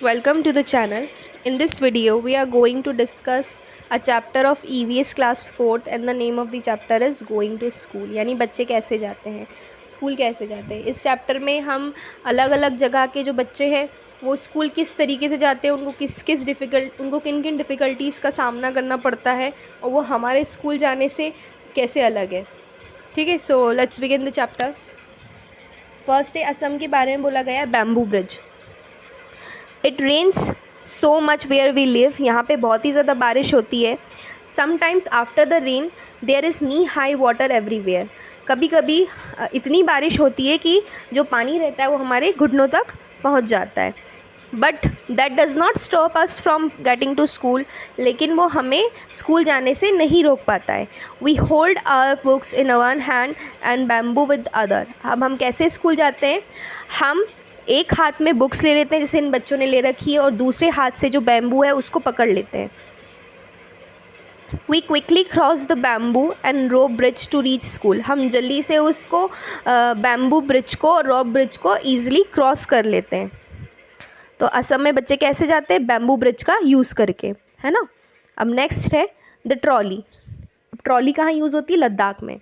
Welcome to the channel. In this video, we are going to discuss a chapter of EVS class 4th and the name of the chapter is Going to School. यानी बच्चे कैसे जाते हैं, school कैसे जाते हैं। इस chapter में हम अलग अलग जगह के जो बच्चे हैं वो स्कूल किस तरीके से जाते हैं, उनको किन किन डिफ़िकल्टीज़ का सामना करना पड़ता है और वो हमारे स्कूल जाने से कैसे अलग है। ठीक है, so let's begin the chapter. First है असम के बारे में बोला गया है bamboo bridge. It rains so much where we live, यहाँ पे बहुत ही ज़्यादा बारिश होती है। Sometimes after the rain there is knee high water everywhere, कभी कभी इतनी बारिश होती है कि जो पानी रहता है वो हमारे घुटनों तक पहुँच जाता है। But that does not stop us from getting to school, लेकिन वो हमें स्कूल जाने से नहीं रोक पाता है। We hold our books in one hand and bamboo with other. अब हम कैसे स्कूल जाते हैं, हम एक हाथ में बुक्स ले लेते हैं जैसे इन बच्चों ने ले रखी है और दूसरे हाथ से जो बैम्बू है उसको पकड़ लेते हैं। We quickly cross the bamboo and rope bridge to reach school, हम जल्दी से उसको बैम्बू ब्रिज को और रोप ब्रिज को ईज़िली क्रॉस कर लेते हैं। तो असम में बच्चे कैसे जाते हैं, बैम्बू ब्रिज का यूज़ करके, है ना। अब नेक्स्ट है द ट्रॉली। ट्रॉली कहाँ यूज़ होती है, लद्दाख में।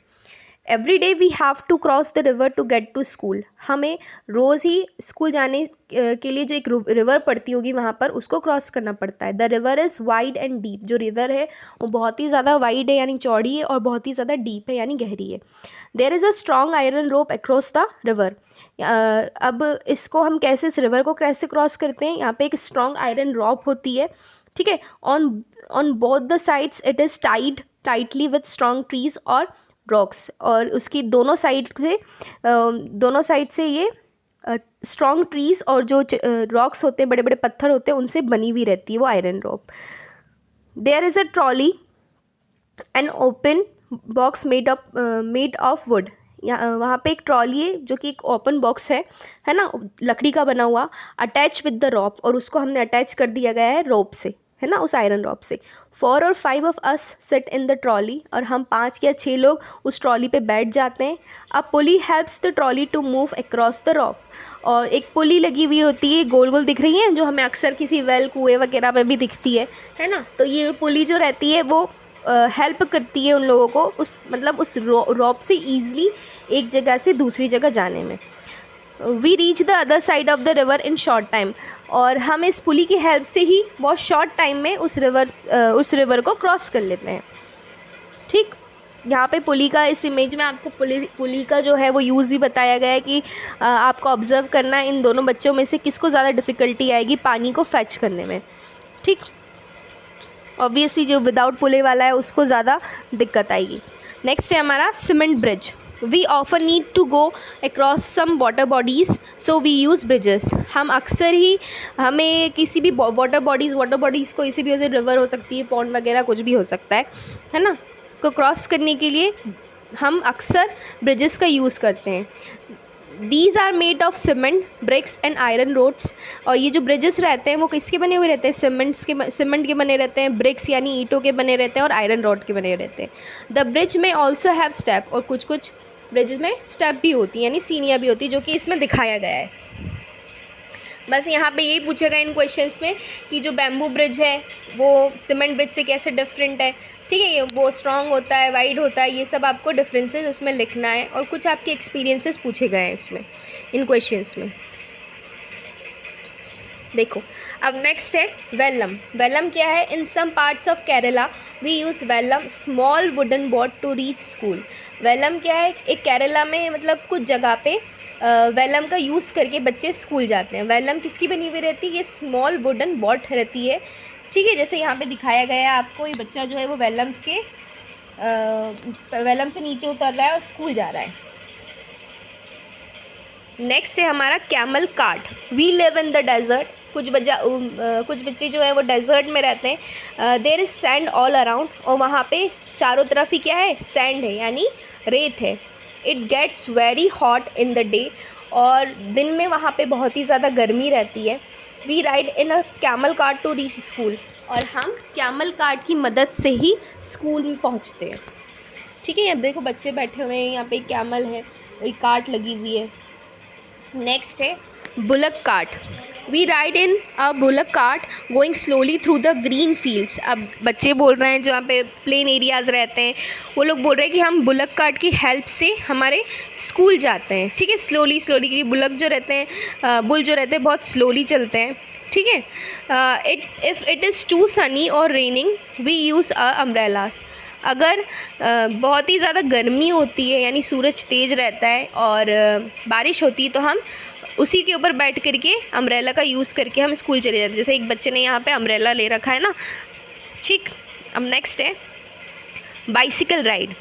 Every day we have to cross the river to get to school, हमें रोज़ ही स्कूल जाने के लिए जो एक रिवर पड़ती होगी वहाँ पर उसको क्रॉस करना पड़ता है। The river is wide and deep, जो रिवर है वो बहुत ही ज़्यादा वाइड है यानी चौड़ी है और बहुत ही ज़्यादा डीप है यानी गहरी है। There is a strong iron rope across the river. अब इसको हम कैसे, इस रिवर को कैसे क्रॉस करते हैं, यहाँ पे एक स्ट्रॉन्ग आयरन रॉप होती है, ठीक है। On both the sides it is tightly with strong trees और रॉक्स, और उसकी दोनों साइड से ये स्ट्रॉन्ग ट्रीज़ और जो रॉक्स होते हैं, बड़े बड़े पत्थर होते हैं, उनसे बनी हुई रहती है वो iron rope. There is a trolley an open box made of wood, वहाँ पे एक ट्रॉली है जो कि एक ओपन बॉक्स है ना, लकड़ी का बना हुआ, अटैच विद द रॉप, और उसको हमने अटैच कर दिया गया है रोप से, है ना, उस आयरन रॉप से। 4 और 5 of us sit in the trolley, और हम 5 या 6 लोग उस ट्रॉली पे बैठ जाते हैं। A pulley helps the trolley to move across the rope, और एक पुली लगी हुई होती है, गोल गोल दिख रही है, जो हमें अक्सर किसी वेल कुएँ वगैरह में भी दिखती है ना। तो ये पुली जो रहती है वो हेल्प करती है उन लोगों को उस रॉप से ईज़िली एक जगह से दूसरी जगह जाने में। We reach the other side of the river in short time, और हम इस पुली की हेल्प से ही बहुत शॉर्ट टाइम में उस रिवर को क्रॉस कर लेते हैं। ठीक, यहाँ पे पुली का, इस इमेज में आपको पुली का जो है वो यूज़ भी बताया गया है कि आपको ऑब्ज़र्व करना है इन दोनों बच्चों में से किसको ज़्यादा डिफ़िकल्टी आएगी पानी को फैच करने में। ठीक, ऑब्वियसली जो विदाउट पुले वाला है उसको ज़्यादा दिक्कत आएगी। नेक्स्ट है हमारा cement bridge. We often need to go across some water bodies so we use bridges, हम अक्सर ही हमें किसी भी वाटर बॉडीज़ को, इसी भी वजह रिवर हो सकती है, पॉन्ड वगैरह कुछ भी हो सकता है ना, को क्रॉस करने के लिए हम अक्सर ब्रिजेस का यूज़ करते हैं। These are made of cement bricks and iron rods, और ये जो ब्रिजेस रहते हैं वो किसके बने हुए रहते हैं, सीमेंट के बने रहते हैं, ब्रिक्स यानी ईंटों के बने रहते हैं और आयरन रॉड के बने रहते हैं। द ब्रिज में ऑल्सो हैव स्टेप, और कुछ ब्रिजेस में स्टेप भी होती है यानी सीढ़ियाँ भी होती है, जो कि इसमें दिखाया गया है। बस यहाँ पे यही पूछा गया इन क्वेश्चंस में कि जो बैम्बू ब्रिज है वो सीमेंट ब्रिज से कैसे डिफरेंट है, ठीक है, ये वो स्ट्रॉन्ग होता है, वाइड होता है, ये सब आपको डिफरेंसेस इसमें लिखना है, और कुछ आपके एक्सपीरियंसेस पूछे गए हैं इसमें इन क्वेश्चंस में। देखो, अब नेक्स्ट है वेलम। वेलम क्या है, in some parts of Kerala we use vellam small wooden boat to reach school. वेलम क्या है, एक केरला में मतलब कुछ जगह पे वेलम का यूज़ करके बच्चे स्कूल जाते हैं। वेलम किसकी बनी हुई रहती है, ये स्मॉल वुडन बोट रहती है, ठीक है, जैसे यहाँ पे दिखाया गया है आपको, ये बच्चा जो है वो वेलम से नीचे उतर रहा है और स्कूल जा रहा है। नेक्स्ट है हमारा camel cart. We live in the desert, कुछ बच्चे जो है वो डेजर्ट में रहते हैं। There is sand all around, और वहाँ पे चारों तरफ ही क्या है, सैंड है यानी रेत है। It gets very hot in the day, और दिन में वहाँ पे बहुत ही ज़्यादा गर्मी रहती है। We ride in a camel cart to reach school, और हम कैमल कार्ट की मदद से ही स्कूल में पहुँचते हैं। ठीक है, अब देखो बच्चे बैठे हुए हैं, यहाँ पे कैमल है, एक कार्ट लगी हुई है, नेक्स्ट है bullock cart. We ride in a bullock cart going slowly through the green fields. अब बच्चे बोल रहे हैं जहाँ पे प्लेन एरियाज़ रहते हैं, वो लोग बोल रहे हैं कि हम बुलक कार्ट की हेल्प से हमारे स्कूल जाते हैं। ठीक है, स्लोली स्लोली, क्योंकि बुलक जो रहते हैं, बुल जो रहते हैं बहुत स्लोली चलते हैं। ठीक है, if it is too sunny और रेनिंग वी यूज़ अम्ब्रेलास। अगर बहुत ही ज़्यादा गर्मी होती है यानी सूरज तेज़ रहता है और बारिश होती है तो हम उसी के ऊपर बैठ करके अम्ब्रेला का यूज़ करके हम स्कूल चले जाते हैं। जैसे एक बच्चे ने यहाँ पे अम्ब्रेला ले रखा है ना। ठीक, अब नेक्स्ट है bicycle ride.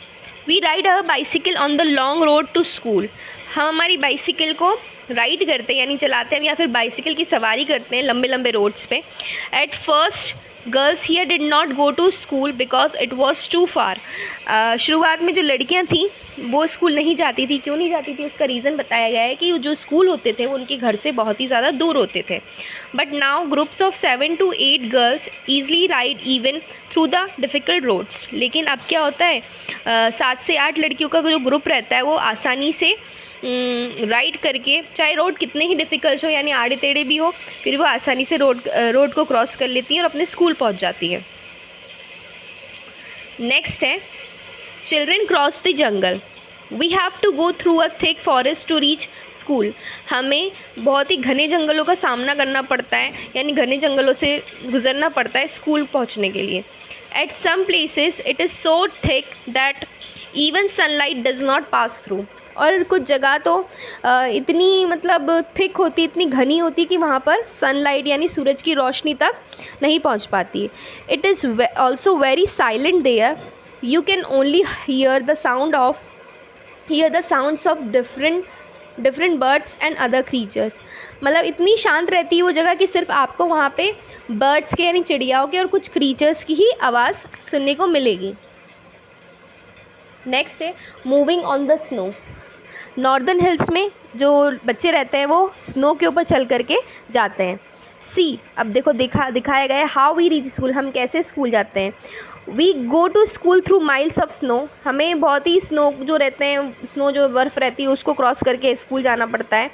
We ride a bicycle on the long road to school. हम हमारी बाइसिकल को राइड करते हैं यानी चलाते हैं या फिर बाइसिकल की सवारी करते हैं लंबे लंबे रोड्स पे। At first girls here did not go to school because it was too far. शुरुआत में जो लड़कियां थी वो स्कूल नहीं जाती थी। क्यों नहीं जाती थी, उसका रीज़न बताया गया है कि जो स्कूल होते थे वो उनके घर से बहुत ही ज़्यादा दूर होते थे। But now groups of 7 to 8 girls easily ride even through the difficult roads. लेकिन अब क्या होता है, 7 से 8 लड़कियों का जो ग्रुप रहता है वो आसानी से राइड करके, चाहे रोड कितने ही डिफ़िकल्ट हो यानी आड़े टेढ़े भी हो, फिर वो आसानी से रोड को क्रॉस कर लेती हैं और अपने स्कूल पहुंच जाती हैं। नेक्स्ट है children cross the jungle. We have to go through a thick forest to reach school. हमें बहुत ही घने जंगलों का सामना करना पड़ता है यानी घने जंगलों से गुजरना पड़ता है स्कूल पहुंचने के लिए। At some places it is so thick that even sunlight does not pass through. और कुछ जगह तो इतनी मतलब थिक होती, इतनी घनी होती कि वहाँ पर सनलाइट यानी सूरज की रोशनी तक नहीं पहुँच पाती। It is also very silent there. You can only hear the sounds of different birds and other creatures. मतलब इतनी शांत रहती है वो जगह कि सिर्फ आपको वहाँ पे बर्ड्स के यानी चिड़ियाओं के और कुछ क्रीचर्स की ही आवाज़ सुनने को मिलेगी। नेक्स्ट है moving on the snow. Northern hills में जो बच्चे रहते हैं वो स्नो के ऊपर चल करके जाते हैं। सी, अब देखो दिखाया गया है हाउ वी रीच स्कूल, हम कैसे स्कूल जाते हैं। We go to school through miles of snow. हमें बहुत ही स्नो जो रहते हैं, स्नो जो बर्फ़ रहती है उसको क्रॉस करके स्कूल जाना पड़ता है।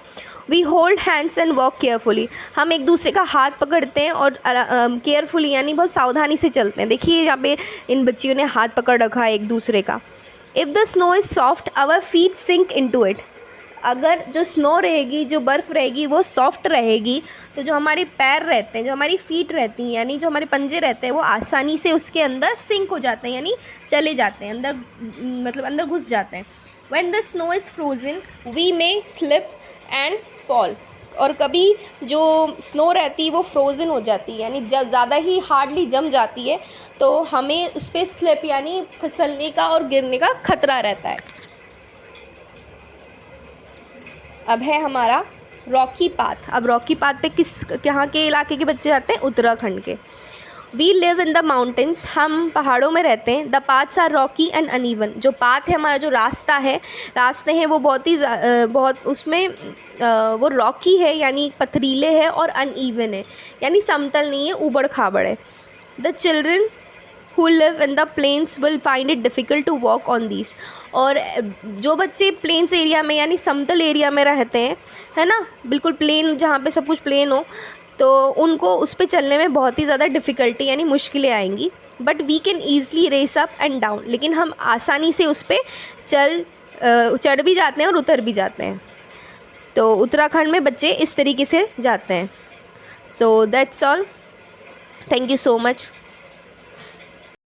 We hold hands and walk carefully. हम एक दूसरे का हाथ पकड़ते हैं और केयरफुली यानी बहुत सावधानी से चलते हैं। देखिए यहाँ पे इन बच्चियों ने हाथ पकड़ रखा है एक दूसरे का। If the snow is soft our feet sink into it. अगर जो स्नो रहेगी, जो बर्फ़ रहेगी वो सॉफ्ट रहेगी तो जो हमारे पैर रहते हैं, जो हमारी फीट रहती हैं यानी जो हमारे पंजे रहते हैं वो आसानी से उसके अंदर सिंक हो जाते हैं यानी चले जाते हैं अंदर, मतलब अंदर घुस जाते हैं। When the snow is frozen we may slip and fall. और कभी जो स्नो रहती है वो फ्रोज़न हो जाती है यानी ज़्यादा ही हार्डली जम जाती है तो हमें उस पर स्लिप यानी फिसलने का और गिरने का खतरा रहता है। अब है हमारा रॉकी पाथ। अब रॉकी पाथ पे कहाँ के इलाके के बच्चे जाते हैं, उत्तराखंड के। We live in the mountains. हम पहाड़ों में रहते हैं। The paths are rocky and uneven. जो पाथ है हमारा, जो रास्ते हैं वो बहुत उसमें वो रॉकी है यानी पथरीले है और अनइवन है यानी समतल नहीं है, ऊबड़ खाबड़ है। The children who live in the plains will find it difficult to walk on these। और जो बच्चे प्लेन्स एरिया में यानी समतल एरिया में रहते हैं, है ना, बिल्कुल प्लेन, जहाँ पे सब कुछ प्लेन हो, तो उनको उस पे चलने में बहुत ही ज़्यादा डिफ़िकल्टी यानी मुश्किलें आएंगी। But we can easily race up and down. लेकिन हम आसानी से उस पर चढ़ भी जाते हैं और उतर भी जाते हैं। तो उत्तराखंड में बच्चे इस तरीके से जाते हैं। So that's all. Thank you so much.